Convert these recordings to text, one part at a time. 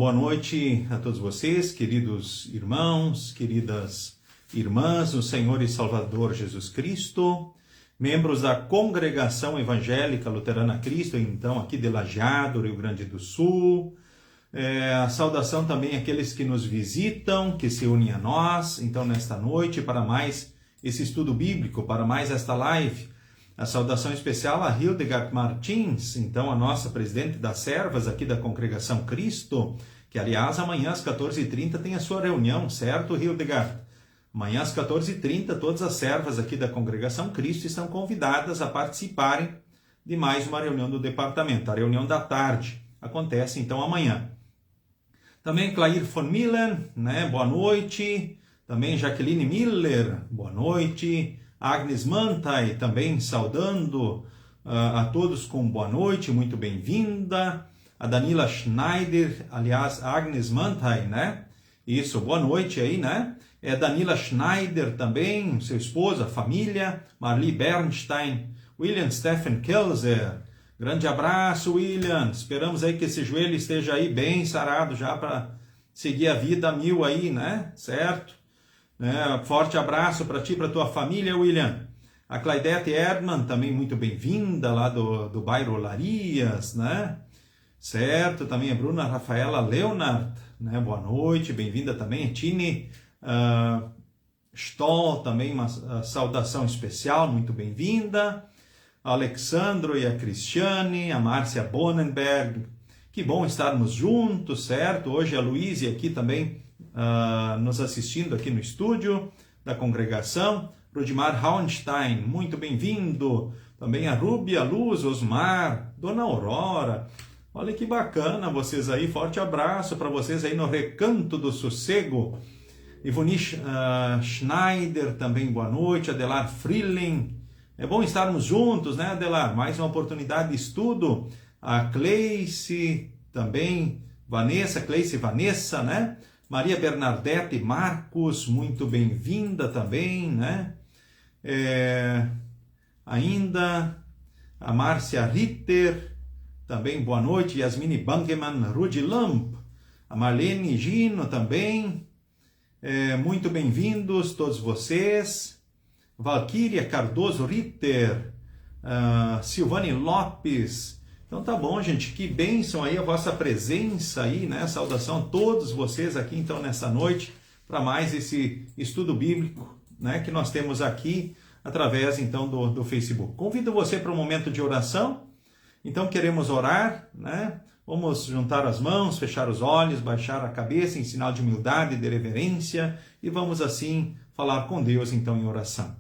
boa noite a todos vocês, queridos irmãos, queridas irmãs, o Senhor e Salvador Jesus Cristo, membros da Congregação Evangélica Luterana Cristo, então aqui de Lajeado, Rio Grande do Sul. A saudação também àqueles que nos visitam, que se unem a nós, então nesta noite, para mais esse estudo bíblico, para mais esta live. A saudação especial a Hildegard Martins, então a nossa presidente das servas aqui da Congregação Cristo, que aliás amanhã às 14h30 tem a sua reunião, certo, Hildegard? Amanhã às 14h30 todas as servas aqui da Congregação Cristo estão convidadas a participarem de mais uma reunião do departamento. A reunião da tarde acontece então amanhã. Também Clair von Millen, boa noite. Também Jaqueline Miller, boa noite. Agnes Mantai, também saudando a todos com boa noite, muito bem-vinda. A Danila Schneider, aliás, Agnes Mantai, Isso, boa noite aí, Danila Schneider também, seu esposo, a família. Marli Bernstein, William Stephen Kelzer, grande abraço, William. Esperamos aí que esse joelho esteja aí bem sarado já para seguir a vida a mil aí, certo? Forte abraço para ti e para tua família, William. A Claudete Erdmann, também muito bem-vinda, lá do bairro Larias, Certo, também a Bruna Rafaela Leonard, boa noite, bem-vinda também. A Tine Stoll, também uma saudação especial, muito bem-vinda. A Alexandro e a Cristiane, a Márcia Bonenberg, que bom estarmos juntos, certo? Hoje a Luíse aqui também, nos assistindo aqui no estúdio da congregação. Rudimar Hauenstein, muito bem-vindo. Também a Rúbia, Luz, Osmar, Dona Aurora. Olha que bacana vocês aí. Forte abraço para vocês aí no Recanto do Sossego. Ivone Schneider, também boa noite. Adelar Freeling. É bom estarmos juntos, Adelar? Mais uma oportunidade de estudo. A Cleice, também. Cleice e Vanessa, Maria Bernadette Marcos, muito bem-vinda também, Ainda a Márcia Ritter, também boa noite. Yasmine Bangemann, Rudi Lamp, a Marlene Gino também, muito bem-vindos todos vocês. Valquíria Cardoso Ritter, Silvane Lopes. Então tá bom, gente, que bênção aí a vossa presença aí, Saudação a todos vocês aqui, então, nessa noite, para mais esse estudo bíblico, que nós temos aqui, através, então, do Facebook. Convido você para um momento de oração. Então, queremos orar, Vamos juntar as mãos, fechar os olhos, baixar a cabeça em sinal de humildade e de reverência, e vamos, assim, falar com Deus, então, em oração.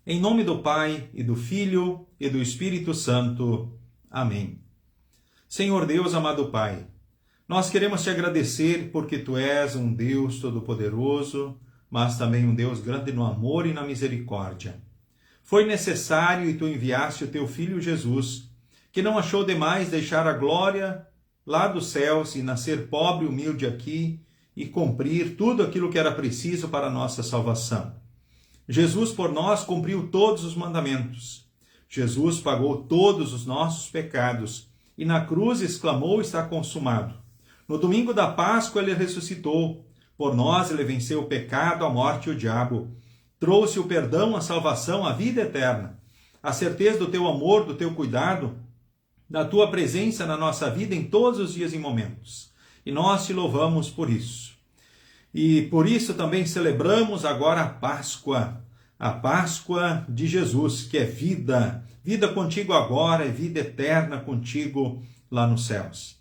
Em nome do Pai, e do Filho, e do Espírito Santo. Amém. Senhor Deus, amado Pai, nós queremos te agradecer porque Tu és um Deus todo-poderoso, mas também um Deus grande no amor e na misericórdia. Foi necessário e Tu enviaste o Teu Filho Jesus, que não achou demais deixar a glória lá dos céus e nascer pobre e humilde aqui e cumprir tudo aquilo que era preciso para a nossa salvação. Jesus por nós cumpriu todos os mandamentos. Jesus pagou todos os nossos pecados e na cruz exclamou: está consumado. No domingo da Páscoa ele ressuscitou. Por nós ele venceu o pecado, a morte e o diabo. Trouxe o perdão, a salvação, a vida eterna. A certeza do teu amor, do teu cuidado, da tua presença na nossa vida em todos os dias e momentos. E nós te louvamos por isso. E por isso também celebramos agora a Páscoa de Jesus, que é vida. Vida contigo agora e vida eterna contigo lá nos céus.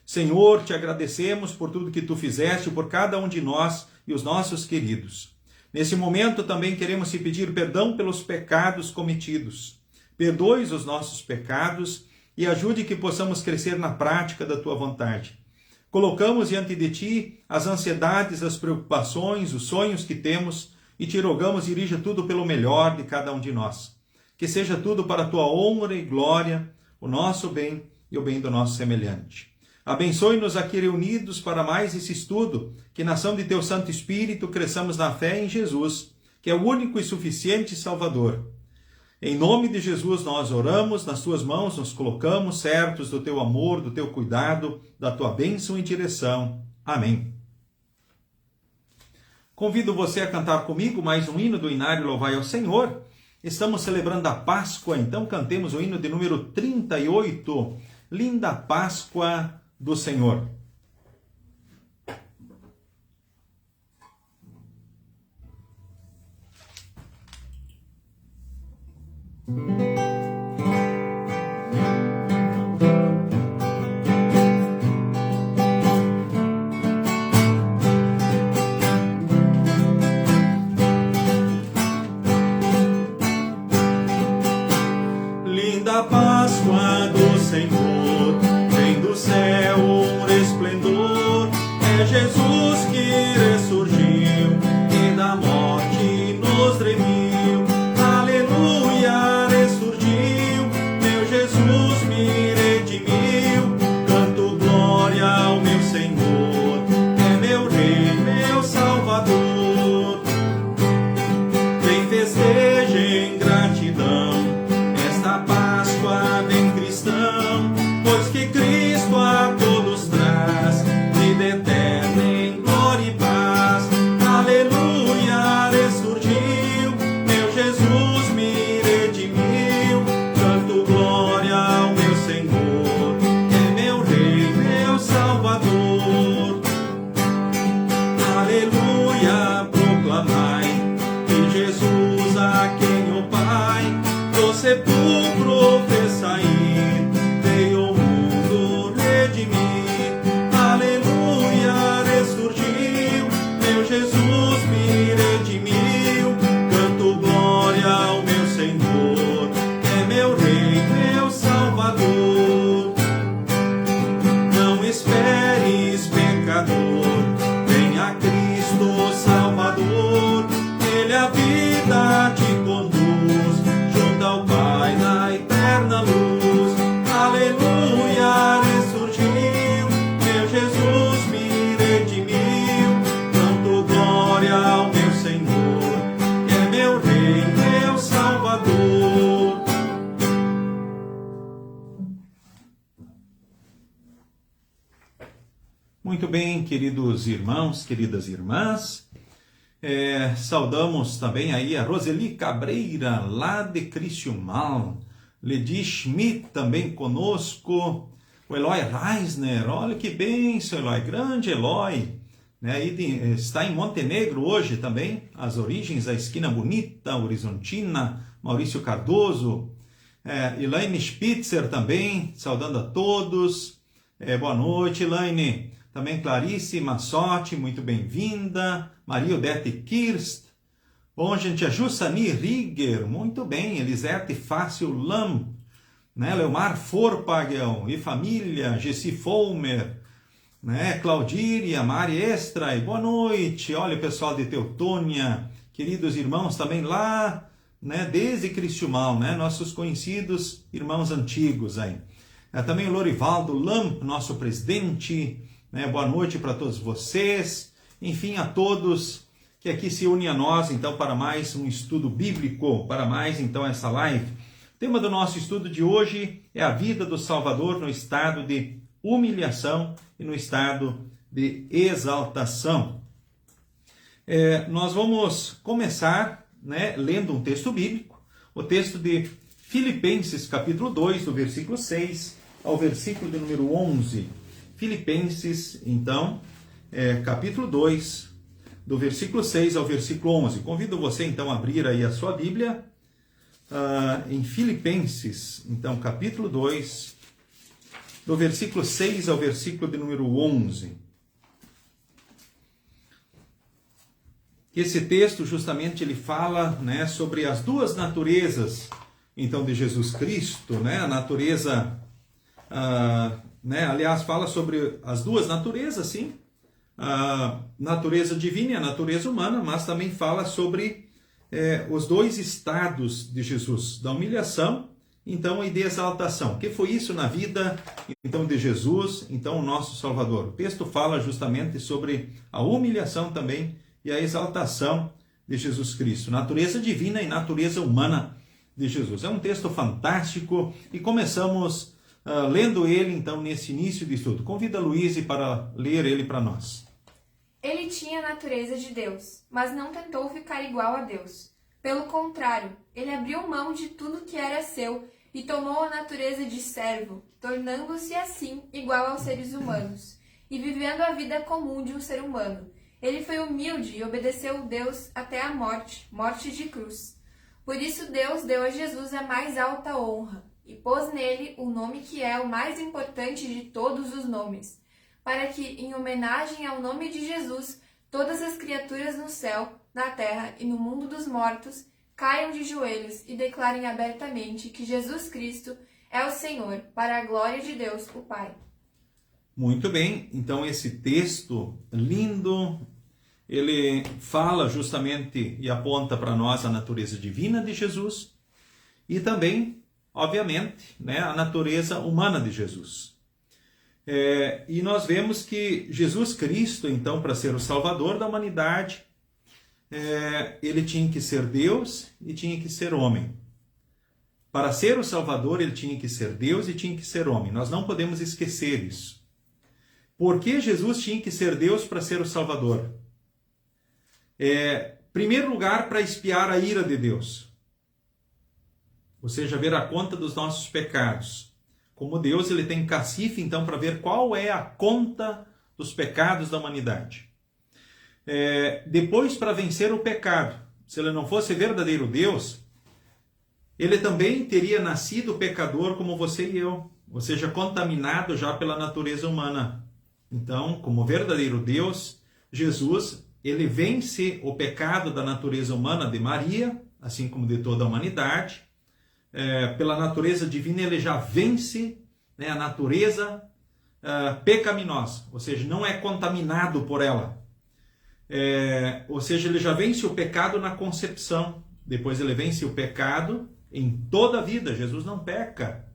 Senhor, te agradecemos por tudo que Tu fizeste por cada um de nós e os nossos queridos. Nesse momento também queremos te pedir perdão pelos pecados cometidos. Perdoe os nossos pecados e ajude que possamos crescer na prática da Tua vontade. Colocamos diante de Ti as ansiedades, as preocupações, os sonhos que temos e te rogamos, dirija tudo pelo melhor de cada um de nós. Que seja tudo para a Tua honra e glória, o nosso bem e o bem do nosso semelhante. Abençoe-nos aqui reunidos para mais esse estudo, que na ação de Teu Santo Espírito cresçamos na fé em Jesus, que é o único e suficiente Salvador. Em nome de Jesus nós oramos, nas tuas mãos nos colocamos, certos do teu amor, do teu cuidado, da tua bênção e direção. Amém. Convido você a cantar comigo mais um hino do Inário Louvai ao Senhor. Estamos celebrando a Páscoa, então cantemos o hino de número 38, Linda Páscoa do Senhor. Linda Páscoa do Senhor, vem do céu um resplendor, é Jesus que ressurgiu e da morte nos remiu. Aleluia, ressurgiu, meu Jesus me redimiu. Canto glória ao meu Senhor, é meu Rei, meu Salvador. Vem festejem gratidão, esta Páscoa bem cristão, pois que Cristo a todos traz vida eterna em glória e paz. Aleluia, ressurgiu, meu Jesus me redimiu. Canto glória ao meu Senhor, é meu Rei, meu Salvador. Aleluia, proclamai que Jesus a quem o Pai do sepulcro fez sair, veio ao mundo redimir. Aleluia, ressurgiu, meu Jesus me redimiu. Canto glória ao meu Senhor, é meu Rei, meu Salvador. Não esperes, pecador, venha Cristo Salvador. Ele a vida te conduz junto ao Pai na eterna luz. Aleluia, ressurgiu, meu Jesus me redimiu. Canto glória ao meu Senhor, que é meu Rei, meu Salvador. Muito bem, queridos irmãos, queridas irmãs, saudamos também aí a Roseli Cabreira, lá de Criciúmal, Ledi Schmidt também conosco, o Eloy Reisner, olha que bênção, Eloy, grande Eloy, né? Está em Montenegro hoje também, as origens da Esquina Bonita, Horizontina, Maurício Cardoso, Elaine Spitzer também, saudando a todos, boa noite, Elaine. Também Clarice Massotti, muito bem-vinda. Maria Odete Kirst. Bom, gente, a Jussani Rieger, muito bem. Elisete Fácil Lam, né? Leomar Forpagel e família, Gessi Folmer, né? Claudíria, Mari Extra, boa noite. Olha o pessoal de Teutônia, queridos irmãos também lá, né? Desde Criciúmal, né? Nossos conhecidos irmãos antigos aí. Também o Lorivaldo Lam, nosso presidente, né? Boa noite para todos vocês, enfim, a todos que aqui se unem a nós, então, para mais um estudo bíblico, para mais, então, essa live. O tema do nosso estudo de hoje é a vida do Salvador no estado de humilhação e no estado de exaltação. Nós vamos começar, né, lendo um texto bíblico, o texto de Filipenses, capítulo 2, do versículo 6 ao versículo de número 11. Filipenses, então, capítulo 2, do versículo 6 ao versículo 11. Convido você, então, a abrir aí a sua Bíblia, em Filipenses, então, capítulo 2, do versículo 6 ao versículo de número 11. Esse texto, justamente, ele fala, né, sobre as duas naturezas, então, de Jesus Cristo, né, a natureza... aliás, fala sobre as duas naturezas, sim, a natureza divina e a natureza humana, mas também fala sobre os dois estados de Jesus, da humilhação, então, e de exaltação. O que foi isso na vida, então, de Jesus, então, o nosso Salvador? O texto fala justamente sobre a humilhação também e a exaltação de Jesus Cristo, natureza divina e natureza humana, de Jesus. É um texto fantástico e começamos lendo ele, então, nesse início de estudo. Convido a Luíse para ler ele para nós. Ele tinha a natureza de Deus, mas não tentou ficar igual a Deus. Pelo contrário, ele abriu mão de tudo que era seu e tomou a natureza de servo, tornando-se assim igual aos seres humanos, e vivendo a vida comum de um ser humano. Ele foi humilde e obedeceu Deus até a morte, morte de cruz. Por isso Deus deu a Jesus a mais alta honra, e pôs nele o nome que é o mais importante de todos os nomes, para que, em homenagem ao nome de Jesus, todas as criaturas no céu, na terra e no mundo dos mortos caiam de joelhos e declarem abertamente que Jesus Cristo é o Senhor, para a glória de Deus, o Pai. Muito bem, então esse texto lindo, ele fala justamente e aponta para nós a natureza divina de Jesus e também, obviamente, né, a natureza humana de Jesus. E nós vemos que Jesus Cristo, então, para ser o Salvador da humanidade, ele tinha que ser Deus e tinha que ser homem. Para ser o Salvador, ele tinha que ser Deus e tinha que ser homem. Nós não podemos esquecer isso. Por que Jesus tinha que ser Deus para ser o Salvador? Primeiro lugar, para expiar a ira de Deus. Ou seja, ver a conta dos nossos pecados. Como Deus, ele tem cacife, então, para ver qual é a conta dos pecados da humanidade. Depois, para vencer o pecado. Se ele não fosse verdadeiro Deus, ele também teria nascido pecador como você e eu. Ou seja, contaminado já pela natureza humana. Então, como verdadeiro Deus, Jesus, ele vence o pecado da natureza humana de Maria, assim como de toda a humanidade. Pela natureza divina, ele já vence, né, a natureza pecaminosa, ou seja, não é contaminado por ela. Ou seja, ele já vence o pecado na concepção, depois ele vence o pecado em toda a vida. Jesus não peca.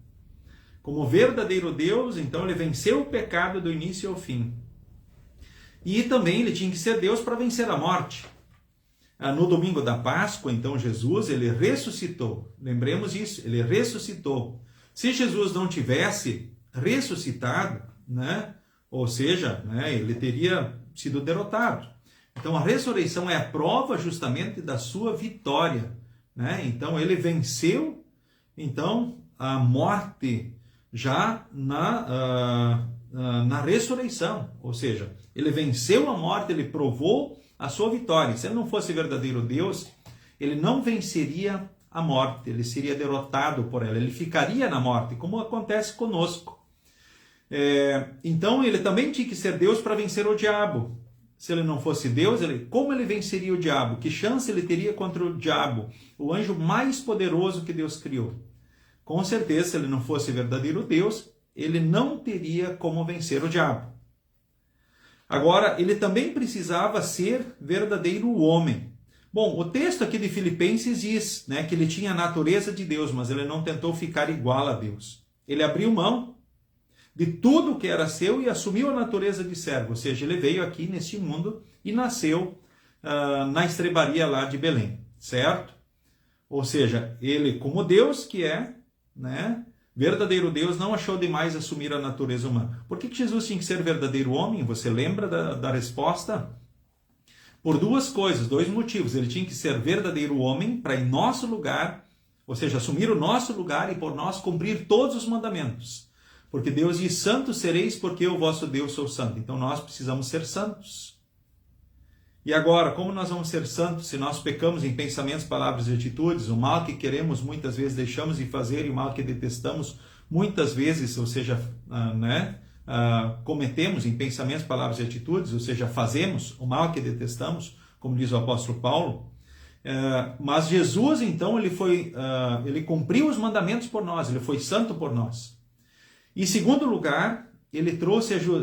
Como verdadeiro Deus, então ele venceu o pecado do início ao fim. E também ele tinha que ser Deus para vencer a morte. No domingo da Páscoa, então, Jesus, ele ressuscitou. Lembremos isso, ele ressuscitou. Se Jesus não tivesse ressuscitado, né, ou seja, né, ele teria sido derrotado. Então, a ressurreição é a prova justamente da sua vitória. Né? Então, ele venceu, então, a morte já na ressurreição. Ou seja, ele venceu a morte, ele provou a sua vitória. Se ele não fosse verdadeiro Deus, ele não venceria a morte, ele seria derrotado por ela, ele ficaria na morte, como acontece conosco. Então ele também tinha que ser Deus para vencer o diabo. Se ele não fosse Deus, como ele venceria o diabo? Que chance ele teria contra o diabo, o anjo mais poderoso que Deus criou? Com certeza, se ele não fosse verdadeiro Deus, ele não teria como vencer o diabo. Agora, ele também precisava ser verdadeiro homem. Bom, o texto aqui de Filipenses diz, né, que ele tinha a natureza de Deus, mas ele não tentou ficar igual a Deus. Ele abriu mão de tudo que era seu e assumiu a natureza de servo. Ou seja, ele veio aqui neste mundo e nasceu na estrebaria lá de Belém, certo? Ou seja, ele como Deus que é, né, verdadeiro Deus, não achou demais assumir a natureza humana. Por que Jesus tinha que ser verdadeiro homem? Você lembra da resposta? Por duas coisas, dois motivos. Ele tinha que ser verdadeiro homem para em nosso lugar, ou seja, assumir o nosso lugar e por nós cumprir todos os mandamentos. Porque Deus diz, santos sereis porque eu, vosso Deus, sou santo. Então nós precisamos ser santos. E agora, como nós vamos ser santos se nós pecamos em pensamentos, palavras e atitudes? O mal que queremos muitas vezes deixamos de fazer e o mal que detestamos muitas vezes, ou seja, cometemos em pensamentos, palavras e atitudes, ou seja, fazemos o mal que detestamos, como diz o apóstolo Paulo. Mas Jesus, então, ele cumpriu os mandamentos por nós, ele foi santo por nós. Em segundo lugar, ele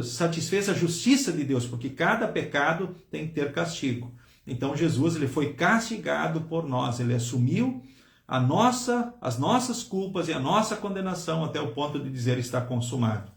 satisfez a justiça de Deus, porque cada pecado tem que ter castigo. Então Jesus, ele foi castigado por nós, ele assumiu as nossas culpas e a nossa condenação até o ponto de dizer está consumado.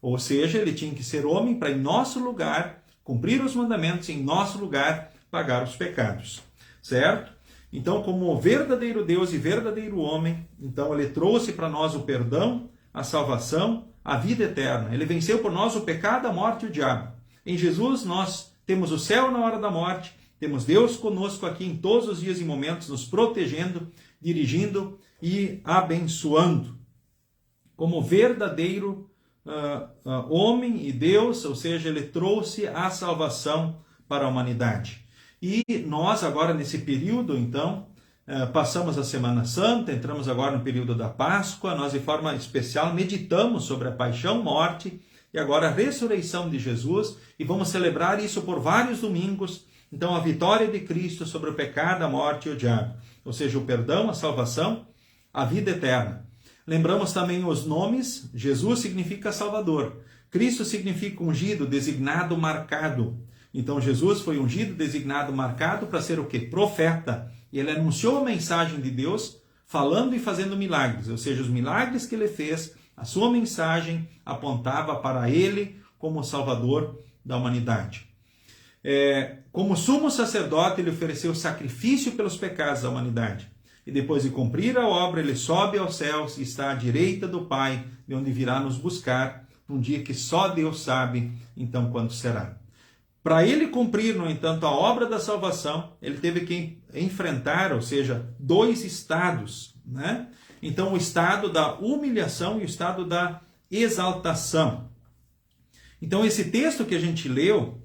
Ou seja, ele tinha que ser homem para em nosso lugar cumprir os mandamentos, em nosso lugar pagar os pecados, certo? Então, como verdadeiro Deus e verdadeiro homem, então ele trouxe para nós o perdão, a salvação, a vida eterna. Ele venceu por nós o pecado, a morte e o diabo. Em Jesus nós temos o céu na hora da morte, temos Deus conosco aqui em todos os dias e momentos, nos protegendo, dirigindo e abençoando. Como verdadeiro homem e Deus, ou seja, ele trouxe a salvação para a humanidade. E nós agora nesse período, então, passamos a Semana Santa, entramos agora no período da Páscoa, nós de forma especial meditamos sobre a paixão, morte e agora a ressurreição de Jesus, e vamos celebrar isso por vários domingos, então a vitória de Cristo sobre o pecado, a morte e o diabo, ou seja, o perdão, a salvação, a vida eterna. Lembramos também os nomes. Jesus significa Salvador, Cristo significa ungido, designado, marcado. Então Jesus foi ungido, designado, marcado para ser o quê? Profeta. E ele anunciou a mensagem de Deus, falando e fazendo milagres. Ou seja, os milagres que ele fez, a sua mensagem apontava para ele como Salvador da humanidade. Como sumo sacerdote, ele ofereceu sacrifício pelos pecados da humanidade. E depois de cumprir a obra, ele sobe aos céus e está à direita do Pai, de onde virá nos buscar, num dia que só Deus sabe, então, quando será. Para ele cumprir, no entanto, a obra da salvação, ele teve que enfrentar, ou seja, dois estados, né? Então, o estado da humilhação e o estado da exaltação. Então, esse texto que a gente leu,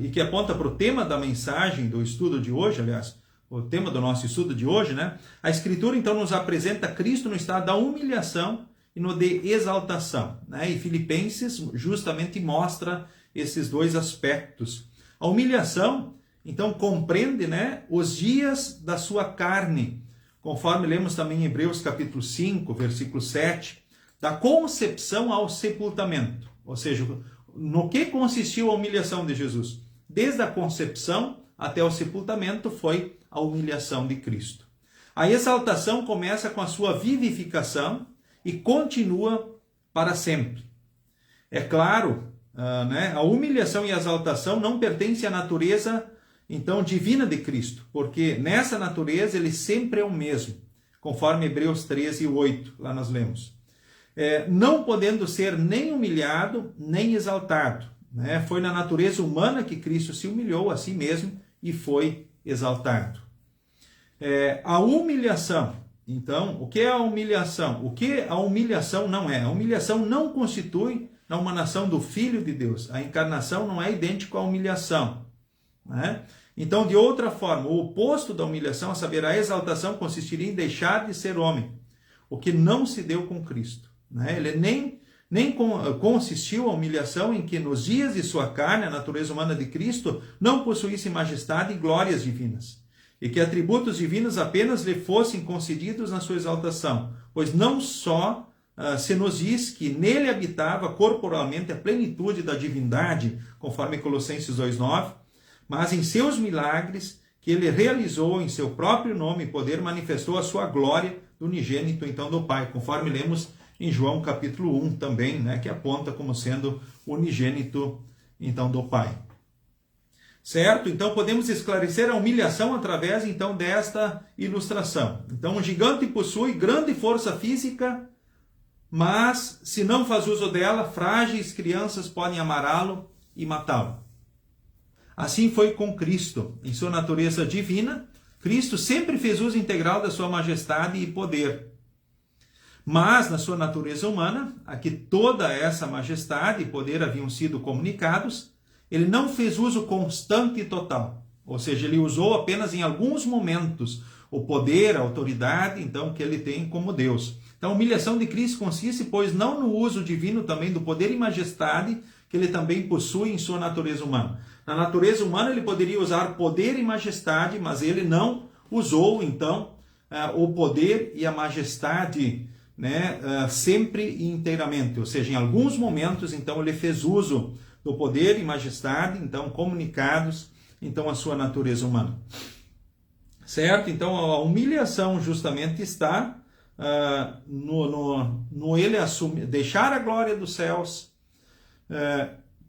e que aponta para o tema da mensagem do estudo de hoje, aliás, o tema do nosso estudo de hoje, né? A Escritura, então, nos apresenta Cristo no estado da humilhação e no de exaltação, né? E Filipenses justamente mostra esses dois aspectos. A humilhação, então, compreende, né, os dias da sua carne, conforme lemos também em Hebreus capítulo 5, versículo 7, da concepção ao sepultamento. Ou seja, no que consistiu a humilhação de Jesus? Desde a concepção até o sepultamento foi a humilhação de Cristo. A exaltação começa com a sua vivificação e continua para sempre. É claro, a humilhação e a exaltação não pertencem à natureza, então, divina de Cristo, porque nessa natureza ele sempre é o mesmo, conforme Hebreus 13, 8, lá nós lemos. Não podendo ser nem humilhado, nem exaltado. Né? Foi na natureza humana que Cristo se humilhou a si mesmo e foi exaltado. A humilhação. Então, o que é a humilhação? O que a humilhação não é? A humilhação não constitui a humanação do Filho de Deus. A encarnação não é idêntica à humilhação. Né? Então, de outra forma, o oposto da humilhação, a saber, a exaltação, consistiria em deixar de ser homem, o que não se deu com Cristo. Né? Ele nem consistiu a humilhação em que nos dias de sua carne, a natureza humana de Cristo, não possuísse majestade e glórias divinas, e que atributos divinos apenas lhe fossem concedidos na sua exaltação, pois não só se nos diz que nele habitava corporalmente a plenitude da divindade, conforme Colossenses 2,9, mas em seus milagres que ele realizou em seu próprio nome e poder, manifestou a sua glória do unigênito, então, do Pai, conforme lemos em João capítulo 1 também, né, que aponta como sendo unigênito, então, do Pai. Certo? Então, podemos esclarecer a humilhação através, então, desta ilustração. Então, um gigante possui grande força física, mas, se não faz uso dela, frágeis crianças podem amarrá-lo e matá-lo. Assim foi com Cristo. Em sua natureza divina, Cristo sempre fez uso integral da sua majestade e poder. Mas, na sua natureza humana, a que toda essa majestade e poder haviam sido comunicados, ele não fez uso constante e total. Ou seja, ele usou apenas em alguns momentos o poder, a autoridade, então, que ele tem como Deus. Então, a humilhação de Cristo consiste, pois, não no uso divino também do poder e majestade que ele também possui em sua natureza humana. Na natureza humana ele poderia usar poder e majestade, mas ele não usou, então, o poder e a majestade, né, sempre e inteiramente. Ou seja, em alguns momentos, então, ele fez uso do poder e majestade, então, comunicados, então, à sua natureza humana. Certo? Então, a humilhação justamente está no ele assumir, deixar a glória dos céus.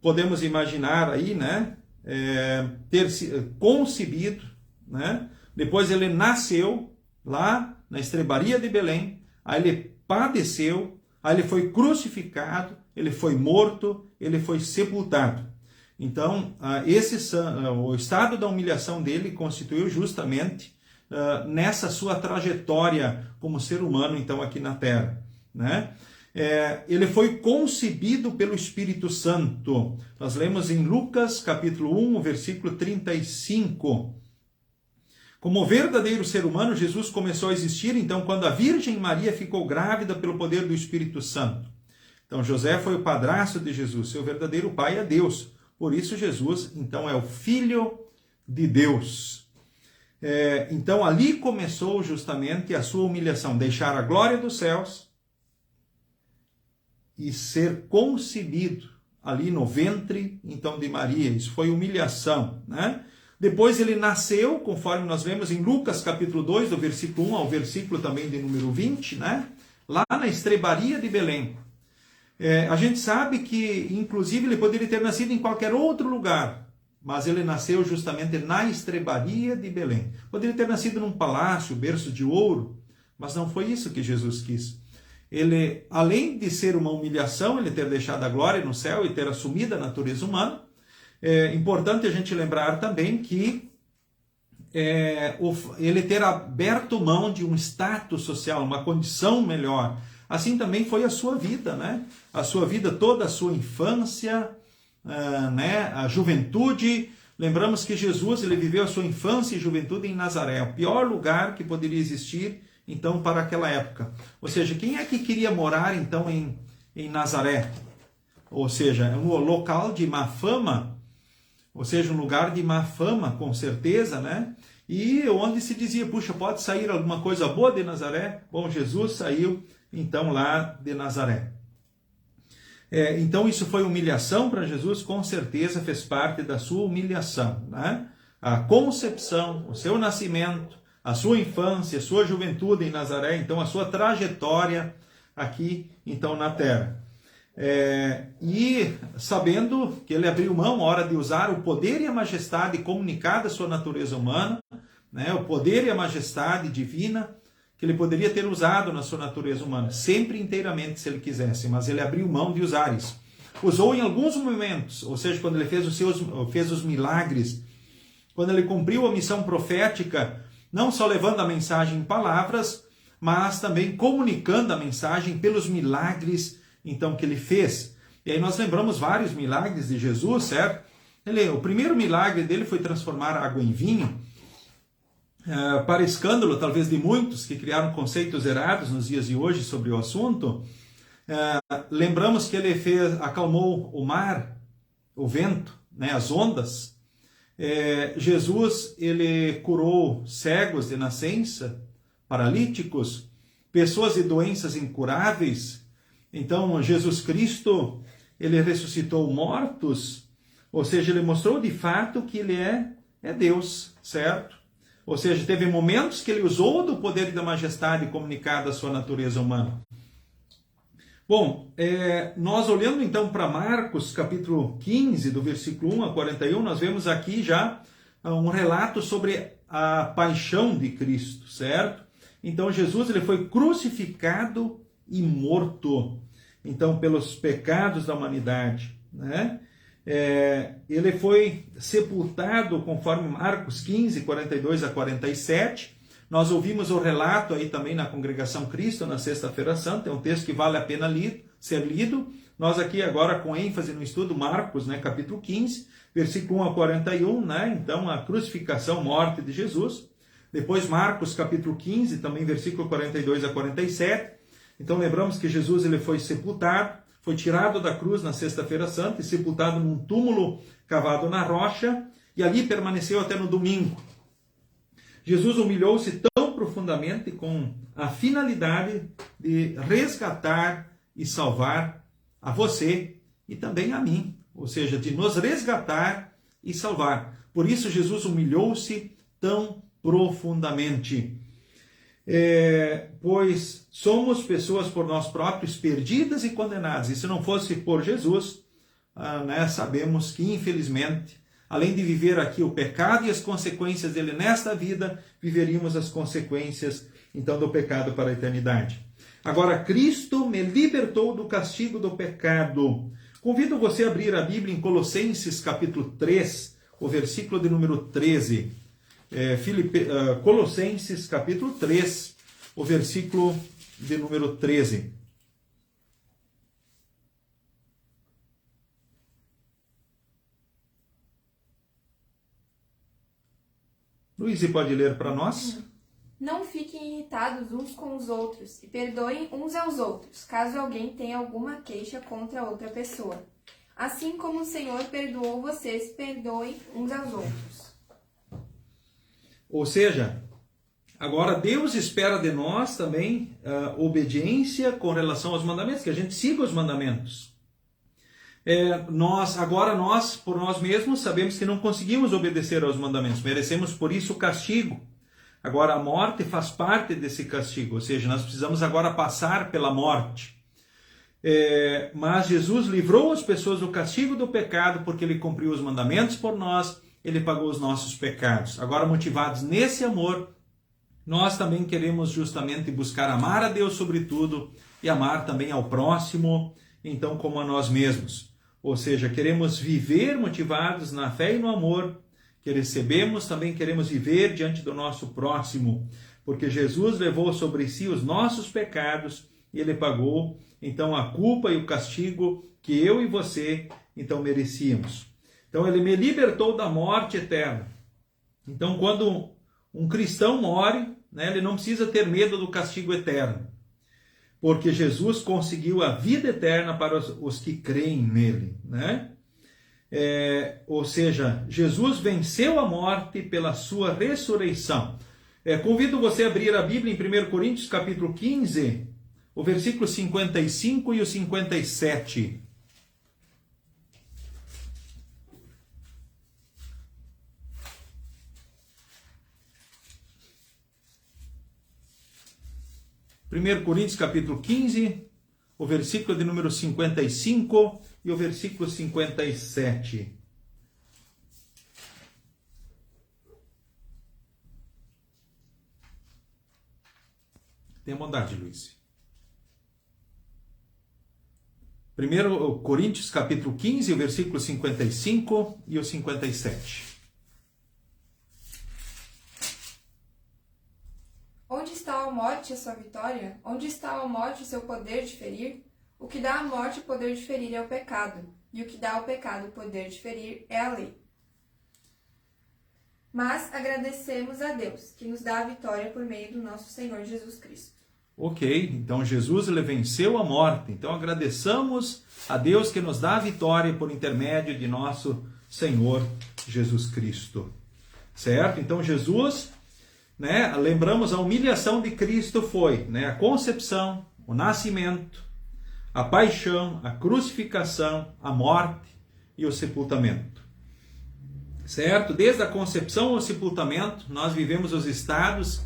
Podemos imaginar aí, né, ter concebido, né, depois ele nasceu lá na estrebaria de Belém, aí ele padeceu, aí ele foi crucificado, ele foi morto, ele foi sepultado. Então, o estado da humilhação dele constituiu justamente nessa sua trajetória como ser humano, então, aqui na Terra, né? Ele foi concebido pelo Espírito Santo. Nós lemos em Lucas, capítulo 1, versículo 35. Como verdadeiro ser humano, Jesus começou a existir, então, quando a Virgem Maria ficou grávida pelo poder do Espírito Santo. Então, José foi o padrasto de Jesus, seu verdadeiro pai é Deus. Por isso, Jesus, então, é o Filho de Deus. Então, ali começou justamente a sua humilhação, deixar a glória dos céus e ser concebido ali no ventre, então, de Maria. Isso foi humilhação, né? Depois ele nasceu, conforme nós vemos em Lucas capítulo 2, do versículo 1 ao versículo também de número 20, né? Lá na estrebaria de Belém. A gente sabe que, inclusive, ele poderia ter nascido em qualquer outro lugar, mas ele nasceu justamente na estrebaria de Belém. Poderia ter nascido num palácio, berço de ouro, mas não foi isso que Jesus quis. Ele, além de ser uma humilhação, ele ter deixado a glória no céu e ter assumido a natureza humana, é importante a gente lembrar também que ele ter aberto mão de um status social, uma condição melhor. Assim também foi a sua vida, né? A sua vida, toda a sua infância, né? A juventude. Lembramos que Jesus ele viveu a sua infância e juventude em Nazaré, o pior lugar que poderia existir, então, para aquela época. Ou seja, quem é que queria morar, então, em Nazaré? Ou seja, um local de má fama, ou seja, um lugar de má fama, com certeza, né? E onde se dizia, puxa, pode sair alguma coisa boa de Nazaré? Bom, Jesus saiu, então, lá de Nazaré. Então, isso foi humilhação para Jesus, com certeza fez parte da sua humilhação, né? A concepção, o seu nascimento, a sua infância, a sua juventude em Nazaré, então, a sua trajetória aqui, então, na Terra. E sabendo que ele abriu mão, a hora de usar o poder e a majestade comunicada à sua natureza humana, né, o poder e a majestade divina, que ele poderia ter usado na sua natureza humana, sempre inteiramente se ele quisesse, mas ele abriu mão de usar isso. Usou em alguns momentos, ou seja, quando ele fez os milagres, quando ele cumpriu a missão profética, não só levando a mensagem em palavras, mas também comunicando a mensagem pelos milagres então que ele fez. E aí nós lembramos vários milagres de Jesus, certo? O primeiro milagre dele foi transformar água em vinho, para escândalo talvez de muitos que criaram conceitos errados nos dias de hoje sobre o assunto. Lembramos que ele acalmou o mar, o vento, né, as ondas. Jesus ele curou cegos de nascença, paralíticos, pessoas de doenças incuráveis. Então, Jesus Cristo, ele ressuscitou mortos, ou seja, ele mostrou de fato que ele é Deus, certo? Ou seja, teve momentos que ele usou do poder e da majestade comunicada à sua natureza humana. Bom, nós olhando então para Marcos, capítulo 15, do versículo 1 a 41, nós vemos aqui já um relato sobre a paixão de Cristo, certo? Então, Jesus ele foi crucificado e morto, então, pelos pecados da humanidade, né? Ele foi sepultado, conforme Marcos 15, 42 a 47. Nós ouvimos o relato aí também na Congregação Cristo, na Sexta-feira Santa, é um texto que vale a pena ser lido. Nós aqui agora com ênfase no estudo Marcos, né, capítulo 15, versículo 1 a 41, né? Então, a crucificação, morte de Jesus. Depois Marcos, capítulo 15, também versículo 42 a 47. Então lembramos que Jesus ele foi sepultado, foi tirado da cruz na Sexta-feira Santa e sepultado num túmulo cavado na rocha, e ali permaneceu até no domingo. Jesus humilhou-se tão profundamente com a finalidade de resgatar e salvar a você e também a mim, ou seja, de nos resgatar e salvar. Por isso Jesus humilhou-se tão profundamente. Pois somos pessoas por nós próprios perdidas e condenadas, e se não fosse por Jesus, né, sabemos que infelizmente Além de viver aqui o pecado e as consequências dele nesta vida, viveríamos as consequências, então, do pecado para a eternidade. Agora, Cristo me libertou do castigo do pecado. Convido você a abrir a Bíblia em Colossenses capítulo 3, o versículo de número 13. Colossenses capítulo 3, o versículo de número 13. Luiz, pode ler para nós? Não fiquem irritados uns com os outros e perdoem uns aos outros, caso alguém tenha alguma queixa contra outra pessoa. Assim como o Senhor perdoou vocês, perdoem uns aos outros. Ou seja, agora Deus espera de nós também obediência com relação aos mandamentos, que a gente siga os mandamentos. Nós, por nós mesmos, sabemos que não conseguimos obedecer aos mandamentos, merecemos por isso o castigo. Agora, a morte faz parte desse castigo, ou seja, nós precisamos agora passar pela morte. Mas Jesus livrou as pessoas do castigo do pecado, porque ele cumpriu os mandamentos por nós, ele pagou os nossos pecados. Agora, motivados nesse amor, nós também queremos justamente buscar amar a Deus sobre tudo e amar também ao próximo, então como a nós mesmos. Ou seja, queremos viver motivados na fé e no amor que recebemos, também queremos viver diante do nosso próximo, porque Jesus levou sobre si os nossos pecados e ele pagou, então, a culpa e o castigo que eu e você, então, merecíamos. Então, ele me libertou da morte eterna. Então, quando um cristão morre, né, ele não precisa ter medo do castigo eterno, porque Jesus conseguiu a vida eterna para os que creem nele, né? Ou seja, Jesus venceu a morte pela sua ressurreição. Convido você a abrir a Bíblia em 1 Coríntios capítulo 15, o versículo 55 e o 57. Primeiro Coríntios capítulo 15, o versículo de número 55 e o versículo 57. Tenha bondade, Luiz. 1 Coríntios capítulo 15, o versículo 55 e o 57. Onde está a morte, a sua vitória? Onde está a morte, o seu poder de ferir? O que dá à morte o poder de ferir é o pecado, e o que dá ao pecado o poder de ferir é a lei. Mas agradecemos a Deus, que nos dá a vitória por meio do nosso Senhor Jesus Cristo. Ok, então Jesus ele venceu a morte. Então agradeçamos a Deus que nos dá a vitória por intermédio de nosso Senhor Jesus Cristo. Certo? Então Jesus, né, lembramos a humilhação de Cristo foi, né, a concepção, o nascimento, a paixão, a crucificação, a morte e o sepultamento. Certo? Desde a concepção ao sepultamento, nós vivemos os estados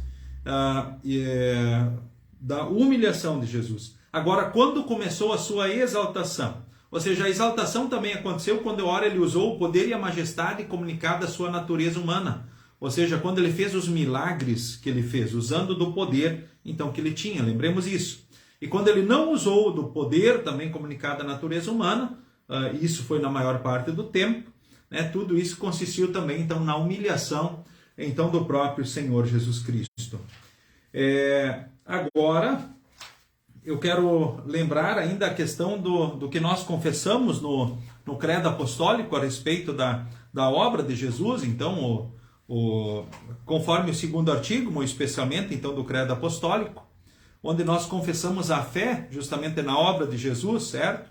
da humilhação de Jesus. Agora, quando começou a sua exaltação? Ou seja, a exaltação também aconteceu quando ora ele usou o poder e a majestade comunicada à sua natureza humana. Ou seja, quando ele fez os milagres que ele fez, usando do poder então que ele tinha, lembremos isso. E quando ele não usou do poder também comunicado à natureza humana, isso foi na maior parte do tempo, né, tudo isso consistiu também então na humilhação então do próprio Senhor Jesus Cristo. Agora, eu quero lembrar ainda a questão do que nós confessamos no credo apostólico a respeito da obra de Jesus, então, conforme o segundo artigo, especialmente então do credo apostólico, onde nós confessamos a fé justamente na obra de Jesus, certo?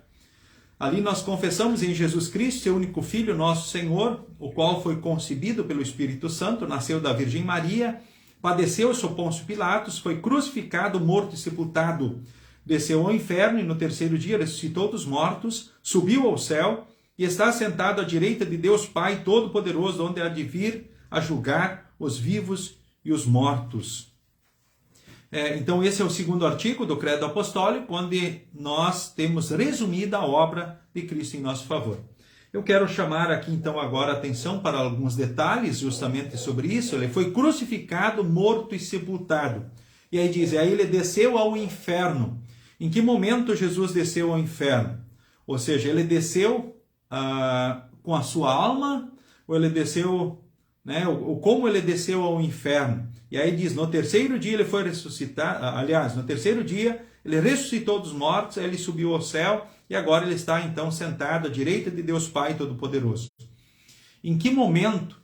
Ali nós confessamos em Jesus Cristo, seu único Filho, nosso Senhor, o qual foi concebido pelo Espírito Santo, nasceu da Virgem Maria, padeceu sob Pôncio Pilatos, foi crucificado, morto e sepultado, desceu ao inferno e no terceiro dia ressuscitou dos mortos, subiu ao céu e está sentado à direita de Deus Pai Todo-Poderoso, onde há de vir a julgar os vivos e os mortos. Então esse é o segundo artigo do Credo Apostólico, onde nós temos resumida a obra de Cristo em nosso favor. Eu quero chamar aqui então agora a atenção para alguns detalhes justamente sobre isso. Ele foi crucificado, morto e sepultado. E aí diz, aí ele desceu ao inferno. Em que momento Jesus desceu ao inferno? Ou seja, ele desceu com a sua alma, ou ele desceu, né, ou como ele desceu ao inferno? E aí diz, no terceiro dia ele foi ressuscitar, aliás, no terceiro dia ele ressuscitou dos mortos, aí ele subiu ao céu, e agora ele está então sentado à direita de Deus Pai Todo-Poderoso. Em que momento,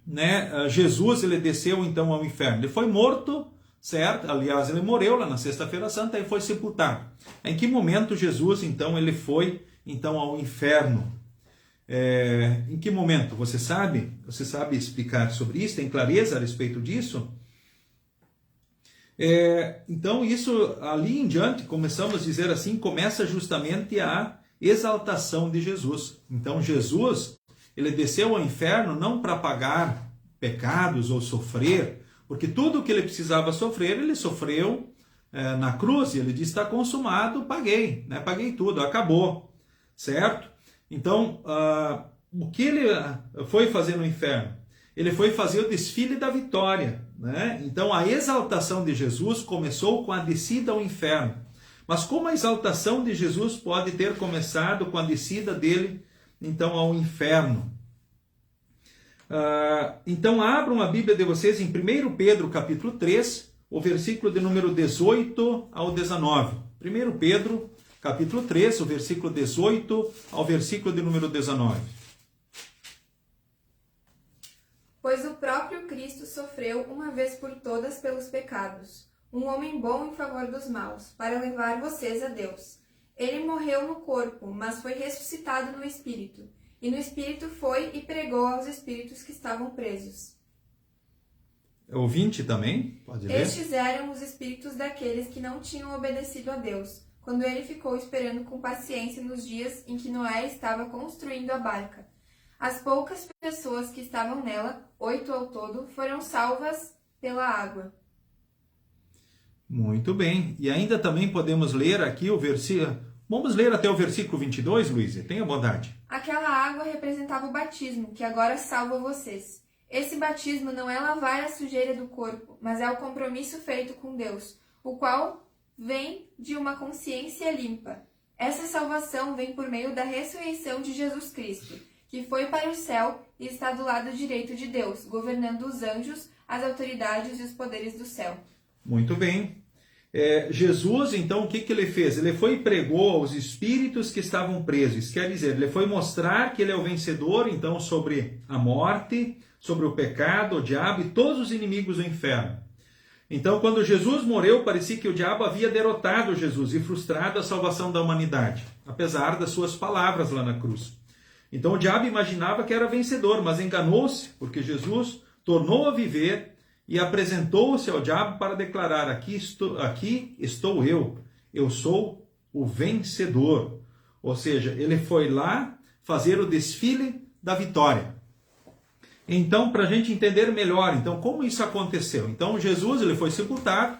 né, Jesus ele desceu então ao inferno? Ele foi morto, certo? Aliás, ele morreu lá na Sexta-feira Santa e foi sepultado. Em que momento Jesus então ele foi então ao inferno? Em que momento? Você sabe? Você sabe explicar sobre isso? Tem clareza a respeito disso? Então, isso ali em diante, começamos a dizer assim, começa justamente a exaltação de Jesus. Então, Jesus, ele desceu ao inferno não para pagar pecados ou sofrer, porque tudo o que ele precisava sofrer, ele sofreu na cruz, e ele disse, está consumado, paguei, né? Paguei tudo, acabou, certo? Então, o que ele foi fazer no inferno? Ele foi fazer o desfile da vitória, né? Então, a exaltação de Jesus começou com a descida ao inferno. Mas como a exaltação de Jesus pode ter começado com a descida dele, então, ao inferno? Então, abram a Bíblia de vocês em 1 Pedro, capítulo 3, o versículo de número 18 ao 19. 1 Pedro, capítulo 3, o versículo 18 ao versículo de número 19. Pois o próprio Cristo sofreu uma vez por todas pelos pecados, um homem bom em favor dos maus, para levar vocês a Deus. Ele morreu no corpo, mas foi ressuscitado no espírito, e no espírito foi e pregou aos espíritos que estavam presos. Ouvinte também, pode ler. Estes eram os espíritos daqueles que não tinham obedecido a Deus, quando ele ficou esperando com paciência nos dias em que Noé estava construindo a barca. As poucas pessoas que estavam nela, 8 ao todo, foram salvas pela água. Muito bem. E ainda também podemos ler aqui o versículo... Vamos ler até o versículo 22, Luísa? Tenha bondade. Aquela água representava o batismo, que agora salva vocês. Esse batismo não é lavar a sujeira do corpo, mas é o compromisso feito com Deus, o qual vem de uma consciência limpa. Essa salvação vem por meio da ressurreição de Jesus Cristo, que foi para o céu e está do lado direito de Deus, governando os anjos, as autoridades e os poderes do céu. Muito bem. Jesus, então, o que ele fez? Ele foi e pregou aos espíritos que estavam presos. Quer dizer, ele foi mostrar que ele é o vencedor, então, sobre a morte, sobre o pecado, o diabo e todos os inimigos do inferno. Então, quando Jesus morreu, parecia que o diabo havia derrotado Jesus e frustrado a salvação da humanidade, apesar das suas palavras lá na cruz. Então o diabo imaginava que era vencedor, mas enganou-se, porque Jesus tornou a viver e apresentou-se ao diabo para declarar, aqui estou eu sou o vencedor. Ou seja, ele foi lá fazer o desfile da vitória. Então, para a gente entender melhor, então, como isso aconteceu? Então, Jesus ele foi sepultado.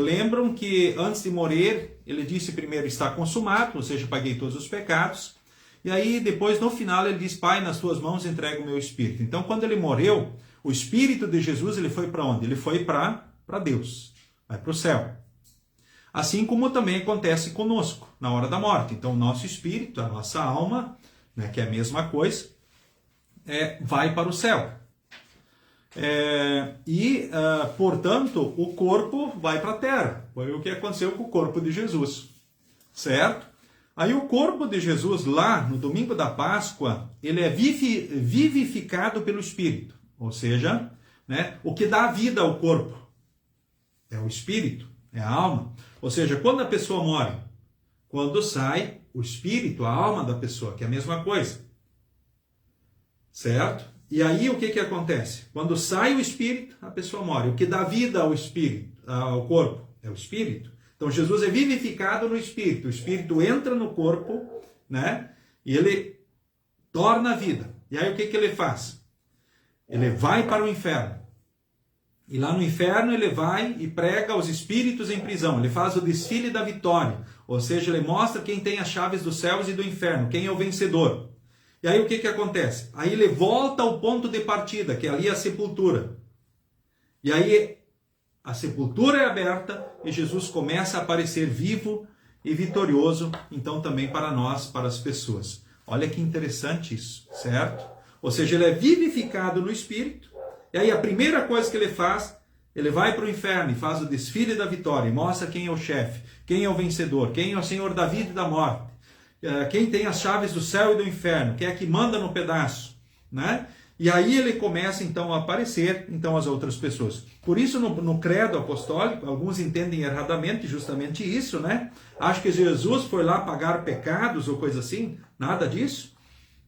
Lembram que antes de morrer, ele disse primeiro, está consumado, ou seja, paguei todos os pecados. E aí, depois, no final, ele diz, Pai, nas tuas mãos entrego o meu espírito. Então, quando ele morreu, o espírito de Jesus, ele foi para onde? Ele foi para Deus, vai para o céu. Assim como também acontece conosco, na hora da morte. Então, o nosso espírito, a nossa alma, né, que é a mesma coisa, vai para o céu. Portanto, o corpo vai para a terra. Foi o que aconteceu com o corpo de Jesus, certo? Aí o corpo de Jesus lá, no domingo da Páscoa, ele é vivificado pelo Espírito. Ou seja, né, o que dá vida ao corpo é o Espírito, é a alma. Ou seja, quando a pessoa morre, quando sai o Espírito, a alma da pessoa, que é a mesma coisa. Certo? E aí o que acontece? Quando sai o Espírito, a pessoa morre. O que dá vida ao Espírito, ao corpo, é o Espírito. Então, Jesus é vivificado no Espírito. O Espírito entra no corpo, né? E ele torna a vida. E aí, o que ele faz? Ele vai para o inferno. E lá no inferno, ele vai e prega aos espíritos em prisão. Ele faz o desfile da vitória. Ou seja, ele mostra quem tem as chaves dos céus e do inferno, quem é o vencedor. E aí o que acontece? Aí ele volta ao ponto de partida, que ali é a sepultura. E aí a sepultura é aberta e Jesus começa a aparecer vivo e vitorioso, então também para nós, para as pessoas. Olha que interessante isso, certo? Ou seja, ele é vivificado no Espírito, e aí a primeira coisa que ele faz, ele vai para o inferno e faz o desfile da vitória, e mostra quem é o chefe, quem é o vencedor, quem é o Senhor da vida e da morte, quem tem as chaves do céu e do inferno, quem é que manda no pedaço, né? E aí ele começa então a aparecer então as outras pessoas. Por isso no credo apostólico, alguns entendem erradamente justamente isso, né? Acho que Jesus foi lá pagar pecados ou coisa assim, nada disso,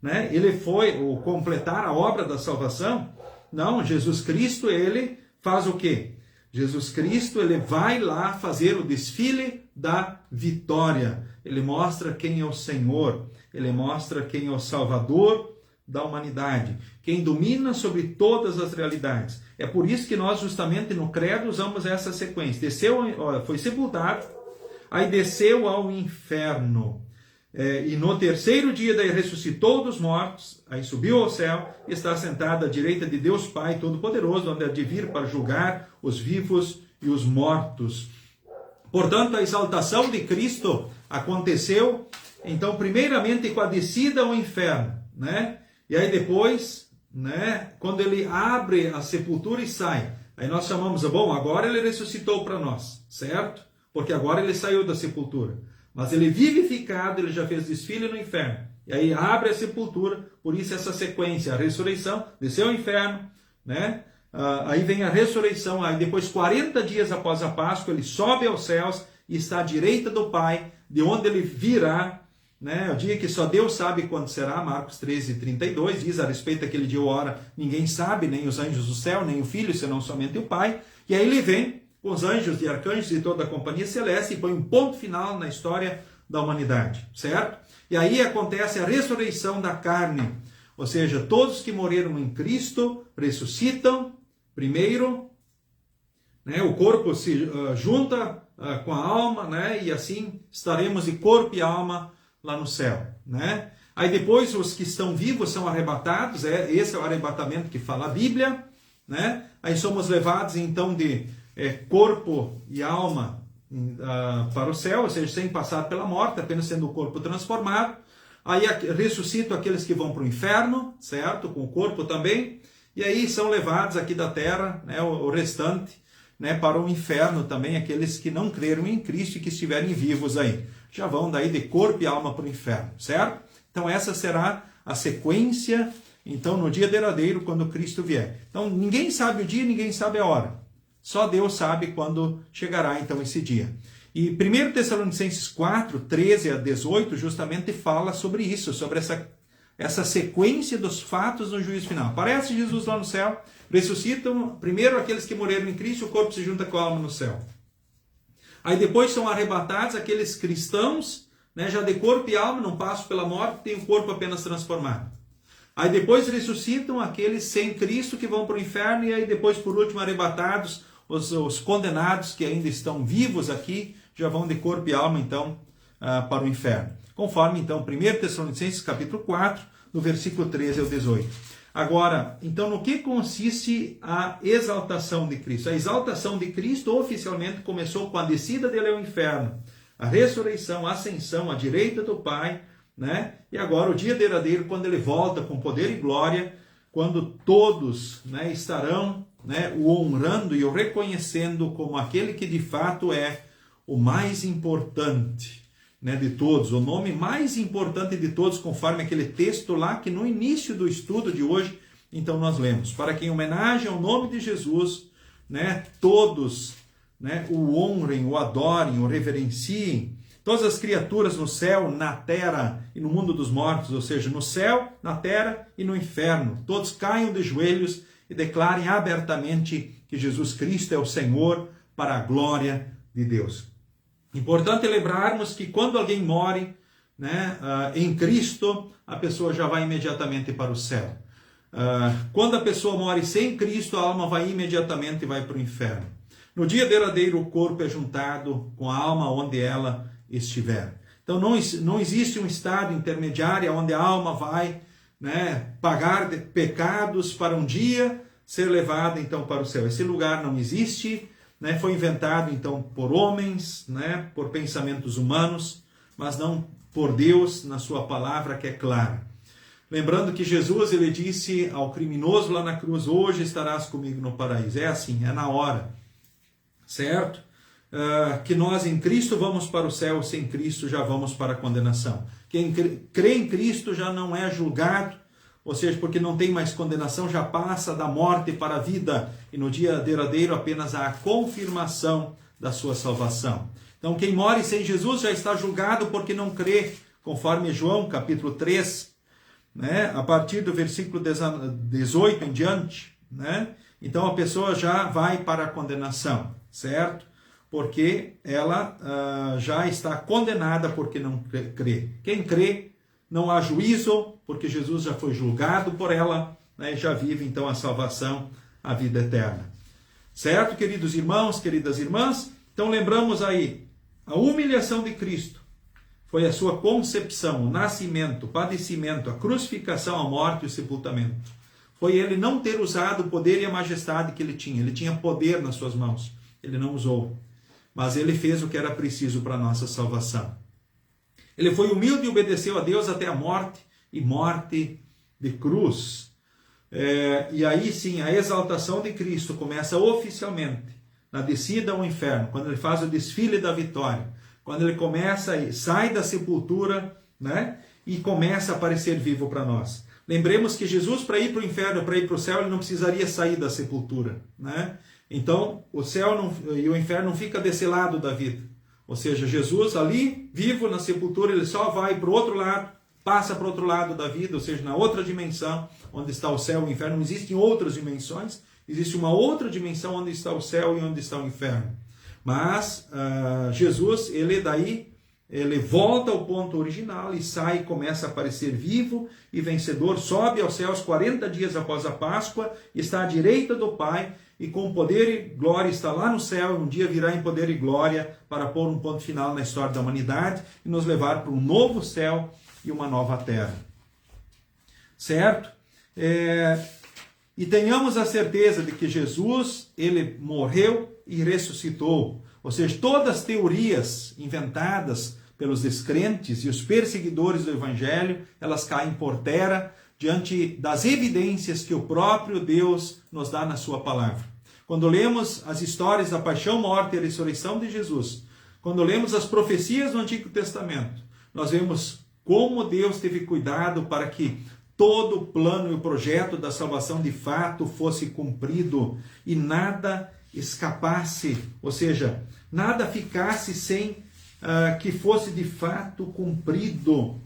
né? Ele foi completar a obra da salvação. Não, Jesus Cristo, ele faz o quê? Jesus Cristo, ele vai lá fazer o desfile da vitória. Ele mostra quem é o Senhor, ele mostra quem é o Salvador da humanidade, quem domina sobre todas as realidades. É por isso que nós justamente no credo usamos essa sequência. Desceu, foi sepultado, aí desceu ao inferno, e no terceiro dia daí ressuscitou dos mortos, aí subiu ao céu, e está sentado à direita de Deus Pai Todo-Poderoso, onde há de vir para julgar os vivos e os mortos. Portanto, a exaltação de Cristo aconteceu, então, primeiramente com a descida ao inferno, né? E aí depois, né, quando ele abre a sepultura e sai, aí nós chamamos, bom, agora ele ressuscitou para nós, certo? Porque agora ele saiu da sepultura. Mas ele vivificado, ele já fez desfile no inferno. E aí abre a sepultura, por isso essa sequência, a ressurreição, desceu ao inferno, né? Aí vem a ressurreição, aí depois 40 dias após a Páscoa, ele sobe aos céus e está à direita do Pai, de onde ele virá, né? O dia que só Deus sabe quando será, Marcos 13:32, diz a respeito daquele dia ou hora, ninguém sabe, nem os anjos do céu, nem o Filho, senão somente o Pai. E aí ele vem com os anjos e arcanjos e toda a companhia celeste e põe um ponto final na história da humanidade, certo? E aí acontece a ressurreição da carne, ou seja, todos que morreram em Cristo ressuscitam primeiro, né? O corpo se junta com a alma, né? E assim estaremos de corpo e alma lá no céu, né? Aí depois os que estão vivos são arrebatados, esse é o arrebatamento que fala a Bíblia, né? Aí somos levados então de corpo e alma para o céu, ou seja, sem passar pela morte, apenas sendo o corpo transformado. Aí ressuscitam aqueles que vão para o inferno, certo? Com o corpo também. E aí são levados aqui da terra, né, o restante, né, para o inferno também, aqueles que não creram em Cristo e que estiverem vivos aí. Já vão daí de corpo e alma para o inferno, certo? Então essa será a sequência, então no dia derradeiro, quando Cristo vier. Então ninguém sabe o dia, ninguém sabe a hora. Só Deus sabe quando chegará então esse dia. E 1 Tessalonicenses 4, 13 a 18, justamente fala sobre isso, sobre essa sequência dos fatos no juízo final. Aparece Jesus lá no céu, ressuscitam primeiro aqueles que morreram em Cristo, o corpo se junta com a alma no céu. Aí depois são arrebatados aqueles cristãos, né, já de corpo e alma, não passam pela morte, tem o corpo apenas transformado. Aí depois ressuscitam aqueles sem Cristo que vão para o inferno, e aí depois, por último, arrebatados os condenados que ainda estão vivos aqui, já vão de corpo e alma, então, para o inferno. Conforme, então, 1 Tessalonicenses, capítulo 4, do versículo 13 ao 18. Agora, então, no que consiste a exaltação de Cristo? A exaltação de Cristo oficialmente começou com a descida dele ao inferno, a ressurreição, a ascensão à direita do Pai, né? E agora o dia derradeiro, quando ele volta com poder e glória, quando todos, né, estarão, né, o honrando e o reconhecendo como aquele que de fato é o mais importante, né, de todos, o nome mais importante de todos, conforme aquele texto lá que no início do estudo de hoje, então nós lemos, para que em homenagem ao nome de Jesus, né, todos, né, o honrem, o adorem, o reverenciem, todas as criaturas no céu, na terra e no mundo dos mortos, ou seja, no céu, na terra e no inferno, todos caiam de joelhos e declarem abertamente que Jesus Cristo é o Senhor, para a glória de Deus. Importante lembrarmos que quando alguém morre, né, em Cristo, a pessoa já vai imediatamente para o céu. Quando a pessoa morre sem Cristo, a alma vai imediatamente e vai para o inferno. No dia derradeiro, o corpo é juntado com a alma onde ela estiver. Então não existe um estado intermediário onde a alma vai, né, pagar pecados para um dia ser levada então para o céu. Esse lugar não existe, né, foi inventado então por homens, né, por pensamentos humanos, mas não por Deus na sua palavra, que é clara. Lembrando que Jesus, ele disse ao criminoso lá na cruz: hoje estarás comigo no paraíso. É assim, é na hora, certo? Que nós em Cristo vamos para o céu, sem Cristo já vamos para a condenação. Quem crê em Cristo já não é julgado, ou seja, porque não tem mais condenação, já passa da morte para a vida, e no dia derradeiro apenas há a confirmação da sua salvação. Então quem morre sem Jesus já está julgado porque não crê, conforme João capítulo 3, né, a partir do versículo 18 em diante, né? Então a pessoa já vai para a condenação, certo? Porque ela já está condenada porque não crê. Quem crê, não há juízo, porque Jesus já foi julgado por ela, né, e já vive então a salvação, a vida eterna. Certo, queridos irmãos, queridas irmãs? Então lembramos aí, a humilhação de Cristo foi a sua concepção, o nascimento, o padecimento, a crucificação, a morte e o sepultamento. Foi ele não ter usado o poder e a majestade que ele tinha. Ele tinha poder nas suas mãos, ele não usou. Mas ele fez o que era preciso para a nossa salvação. Ele foi humilde e obedeceu a Deus até a morte, e morte de cruz. E aí sim, a exaltação de Cristo começa oficialmente na descida ao inferno, quando ele faz o desfile da vitória, quando ele começa e sai da sepultura, né, e começa a aparecer vivo para nós. Lembremos que Jesus, para ir para o inferno, para ir para o céu, ele não precisaria sair da sepultura, né? Então, o céu e o inferno não fica desse lado da vida. Ou seja, Jesus ali, vivo na sepultura, ele só vai para o outro lado, passa para o outro lado da vida, ou seja, na outra dimensão, onde está o céu e o inferno. Não existem outras dimensões, existe uma outra dimensão onde está o céu e onde está o inferno. Mas Jesus, ele volta ao ponto original e sai e começa a aparecer vivo e vencedor, sobe aos céus 40 dias após a Páscoa, está à direita do Pai, e com poder e glória está lá no céu, e um dia virá em poder e glória para pôr um ponto final na história da humanidade e nos levar para um novo céu e uma nova terra. Certo? E tenhamos a certeza de que Jesus, ele morreu e ressuscitou. Ou seja, todas as teorias inventadas pelos descrentes e os perseguidores do Evangelho, elas caem por terra diante das evidências que o próprio Deus nos dá na sua palavra. Quando lemos as histórias da paixão, morte e ressurreição de Jesus, quando lemos as profecias do Antigo Testamento, nós vemos como Deus teve cuidado para que todo o plano e o projeto da salvação de fato fosse cumprido e nada escapasse, ou seja, nada ficasse sem que fosse de fato cumprido,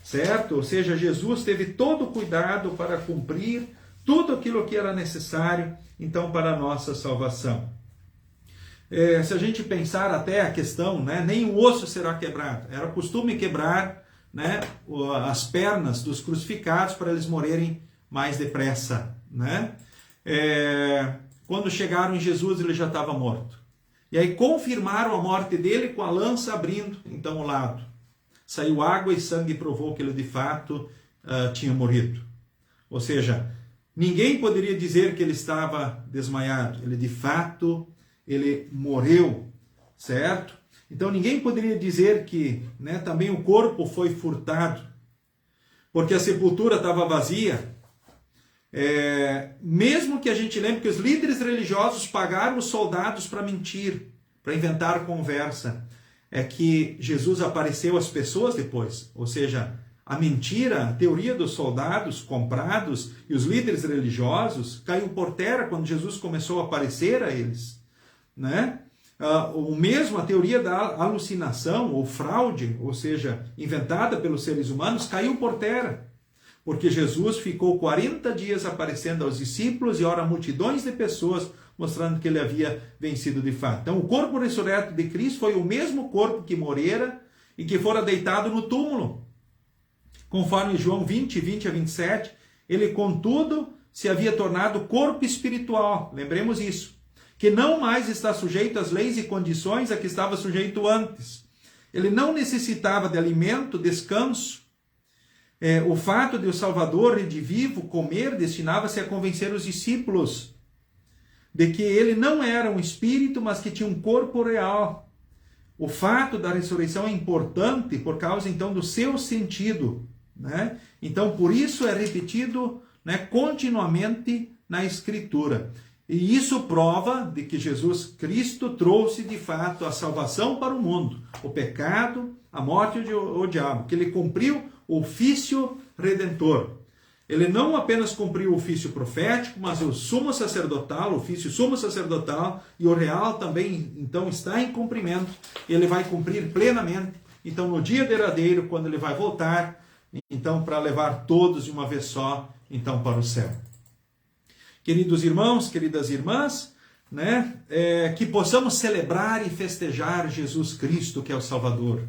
certo? Ou seja, Jesus teve todo o cuidado para cumprir tudo aquilo que era necessário, então, para a nossa salvação. Se a gente pensar até a questão, né, nem o osso será quebrado. Era costume quebrar, né, as pernas dos crucificados para eles morrerem mais depressa, né? Quando chegaram em Jesus, ele já estava morto. E aí confirmaram a morte dele com a lança abrindo, então, o lado. Saiu água e sangue e provou que ele de fato tinha morrido. Ou seja, ninguém poderia dizer que ele estava desmaiado. Ele de fato, ele morreu, certo? Então ninguém poderia dizer que, né, também o corpo foi furtado, porque a sepultura estava vazia. Mesmo que a gente lembre que os líderes religiosos pagaram os soldados para mentir, para inventar conversa, é que Jesus apareceu às pessoas depois. Ou seja, a mentira, a teoria dos soldados comprados e os líderes religiosos caiu por terra quando Jesus começou a aparecer a eles, né? O mesmo a teoria da alucinação ou fraude, ou seja, inventada pelos seres humanos, caiu por terra. Porque Jesus ficou 40 dias aparecendo aos discípulos e ora multidões de pessoas, mostrando que ele havia vencido de fato. Então o corpo ressurreto de Cristo foi o mesmo corpo que morrera e que fora deitado no túmulo. Conforme João 20, 20 a 27, ele contudo se havia tornado corpo espiritual, lembremos isso, que não mais está sujeito às leis e condições a que estava sujeito antes. Ele não necessitava de alimento, descanso. O fato de o Salvador redivivo comer destinava-se a convencer os discípulos de que ele não era um espírito, mas que tinha um corpo real. O fato da ressurreição é importante por causa, então, do seu sentido, né? Então, por isso é repetido, né, continuamente na Escritura. E isso prova de que Jesus Cristo trouxe, de fato, a salvação para o mundo, o pecado, a morte e o diabo, que ele cumpriu o ofício redentor. Ele não apenas cumpriu o ofício profético, mas o sumo sacerdotal, o ofício sumo sacerdotal, e o real também, então, está em cumprimento. Ele vai cumprir plenamente. Então, no dia derradeiro, quando ele vai voltar, então, para levar todos de uma vez só, então, para o céu. Queridos irmãos, queridas irmãs, né, que possamos celebrar e festejar Jesus Cristo, que é o Salvador.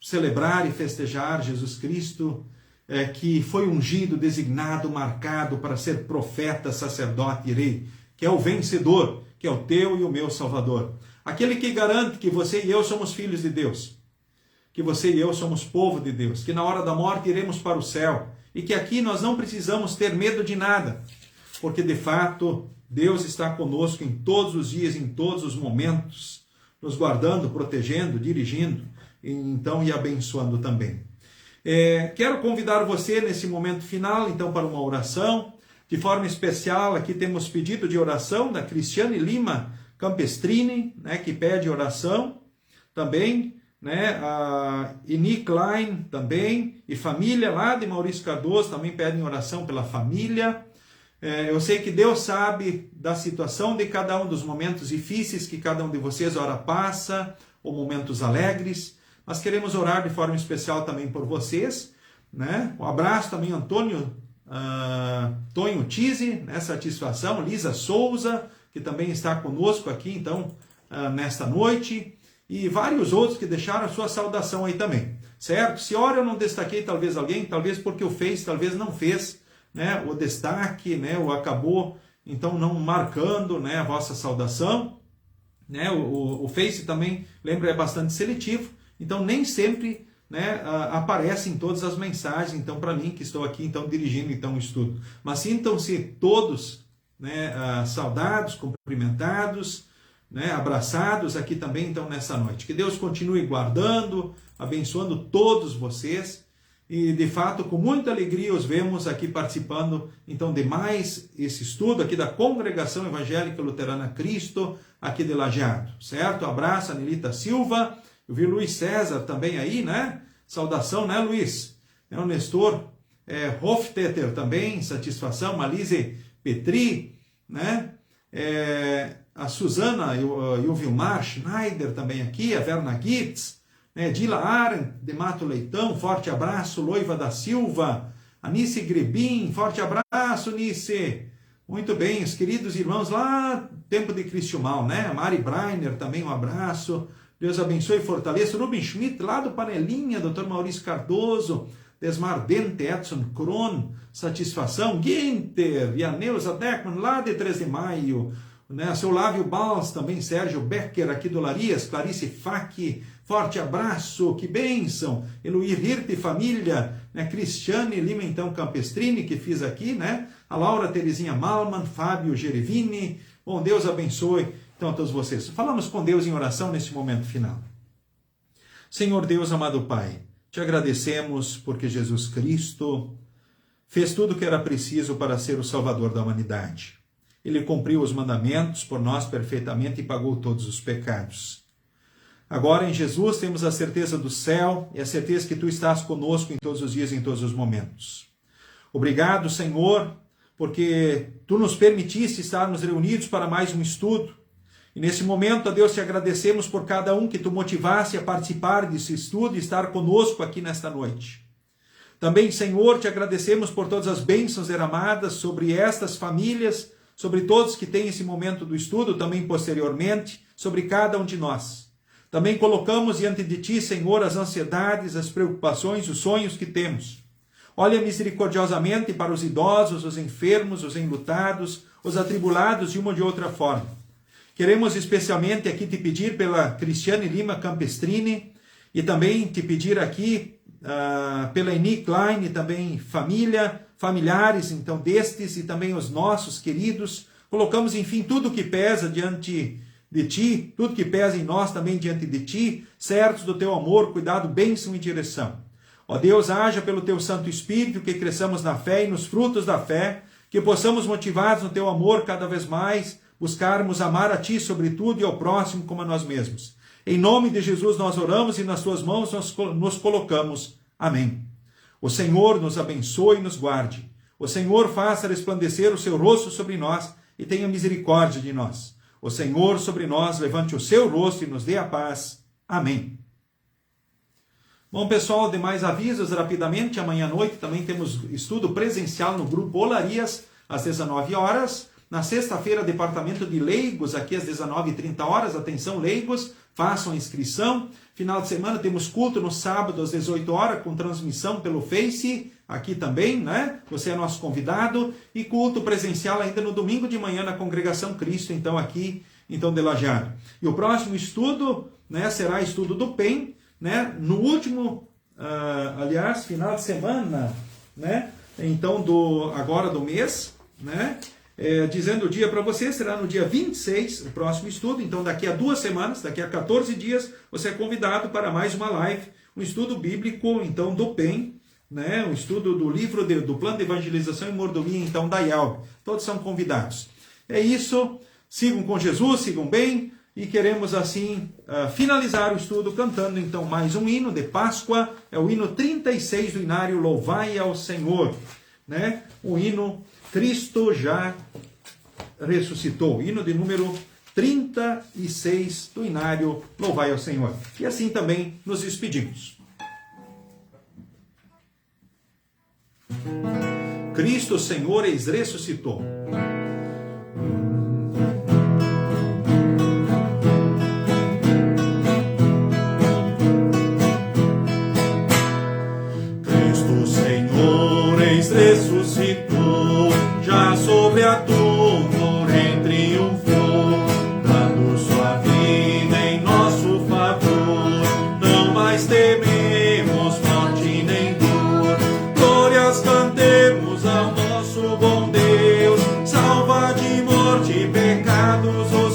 Celebrar e festejar Jesus Cristo, que foi ungido, designado, marcado para ser profeta, sacerdote e rei, que é o vencedor, que é o teu e o meu Salvador. Aquele que garante que você e eu somos filhos de Deus, que você e eu somos povo de Deus, que na hora da morte iremos para o céu, e que aqui nós não precisamos ter medo de nada, porque de fato Deus está conosco em todos os dias, em todos os momentos, nos guardando, protegendo, dirigindo, então, e abençoando também. Quero convidar você nesse momento final, então, para uma oração. De forma especial, aqui temos pedido de oração da Cristiane Lima Campestrini, né, que pede oração também, né, a Ini Klein também, e família lá de Maurício Cardoso também pedem oração pela família. Eu sei que Deus sabe da situação de cada um, dos momentos difíceis que cada um de vocês ora passa, ou momentos alegres, mas queremos orar de forma especial também por vocês, né? Um abraço também Tonho Tizi, né? Satisfação, Lisa Souza, que também está conosco aqui, então, nesta noite, e vários outros que deixaram a sua saudação aí também, certo? Se ora eu não destaquei talvez alguém, talvez porque o fez, talvez não fez, né, o destaque, né, ou acabou, então, não marcando, né, a vossa saudação, né? O Face também, lembra, é bastante seletivo, então nem sempre, né, aparece em todas as mensagens, então, para mim, que estou aqui, então, dirigindo então, o estudo. Mas sintam-se todos, né, saudados, cumprimentados, né, abraçados aqui também, então, nessa noite. Que Deus continue guardando, abençoando todos vocês, e, de fato, com muita alegria os vemos aqui participando, então, de mais esse estudo aqui da Congregação Evangélica Luterana Cristo, aqui de Lajeado, certo? Abraço, Anelita Silva. Eu vi o Luiz César também aí, né? Saudação, né, Luiz? O Nestor Hoftetter também, satisfação. Malise Petri, né? A Suzana e o Vilmar Schneider também aqui, a Verna Gitz, né? Dila Arendt, de Mato Leitão, forte abraço. Loiva da Silva, Anice Grebin, forte abraço, Nice. Muito bem, os queridos irmãos lá, tempo de Cristiumal, né? Mari Breiner também, um abraço. Deus abençoe e fortaleça. Rubem Schmidt, lá do Panelinha, Dr. Maurício Cardoso, Desmar Dente, Edson Kron, satisfação. Ginter e a Neuza Deckman, lá de 3 de maio. Né? Seu Lávio Bals, também Sérgio Becker, aqui do Larias, Clarice Fac, forte abraço, que bênção. Eloir Hirte, família, né? Cristiane Lima, então, Campestrini, que fiz aqui, né? A Laura Terezinha Malman, Fábio Gerevini. Bom, Deus abençoe. Então, a todos vocês, falamos com Deus em oração nesse momento final. Senhor Deus, amado Pai, te agradecemos porque Jesus Cristo fez tudo o que era preciso para ser o Salvador da humanidade. Ele cumpriu os mandamentos por nós perfeitamente e pagou todos os pecados. Agora, em Jesus, temos a certeza do céu e a certeza que Tu estás conosco em todos os dias e em todos os momentos. Obrigado, Senhor, porque Tu nos permitiste estarmos reunidos para mais um estudo. E nesse momento, a Deus, te agradecemos por cada um que Tu motivasse a participar desse estudo e estar conosco aqui nesta noite. Também, Senhor, te agradecemos por todas as bênçãos derramadas sobre estas famílias, sobre todos que têm esse momento do estudo, também posteriormente, sobre cada um de nós. Também colocamos diante de Ti, Senhor, as ansiedades, as preocupações, os sonhos que temos. Olha misericordiosamente para os idosos, os enfermos, os enlutados, os atribulados de uma ou de outra forma. Queremos especialmente aqui te pedir pela Cristiane Lima Campestrini e também te pedir aqui pela Eni Klein e também familiares, então destes e também os nossos queridos. Colocamos, enfim, tudo que pesa diante de ti, tudo que pesa em nós também diante de ti, certos do teu amor, cuidado, bênção e direção. Ó Deus, haja pelo teu Santo Espírito, que cresçamos na fé e nos frutos da fé, que possamos, motivados no teu amor cada vez mais, buscarmos amar a ti sobre tudo e ao próximo como a nós mesmos. Em nome de Jesus nós oramos e nas tuas mãos nos colocamos. Amém. O Senhor nos abençoe e nos guarde. O Senhor faça resplandecer o seu rosto sobre nós e tenha misericórdia de nós. O Senhor sobre nós levante o seu rosto e nos dê a paz. Amém. Bom, pessoal, demais avisos rapidamente. Amanhã à noite também temos estudo presencial no grupo Olarias, às 19 horas. Na sexta-feira, departamento de leigos, aqui às 19h30. Atenção, leigos, façam a inscrição. Final de semana temos culto no sábado às 18 horas, com transmissão pelo Face, aqui também, né? Você é nosso convidado. E culto presencial ainda no domingo de manhã na Congregação Cristo, então aqui, então de Lajeado. E o próximo estudo, né, será estudo do PEN, né? No último, final de semana, né? Então, agora do mês, né? Dizendo o dia para você, será no dia 26, o próximo estudo. Então, daqui a 2 semanas, daqui a 14 dias, você é convidado para mais uma live, um estudo bíblico, então, do PEN, né? Um estudo do livro do Plano de Evangelização e Mordomia, então, da IELB. Todos são convidados. É isso. Sigam com Jesus, sigam bem. E queremos, assim, finalizar o estudo cantando, então, mais um hino de Páscoa. É o hino 36 do Inário Louvai ao Senhor, né? O hino Cristo já ressuscitou. Hino de número 36 do Inário Louvai ao Senhor. E assim também nos despedimos. Cristo, Senhor, eis ressuscitou. Ressuscitou, já sobre a tumba triunfou, dando sua vida em nosso favor. Não mais tememos morte nem dor, glórias cantemos ao nosso bom Deus, salva de morte, pecados.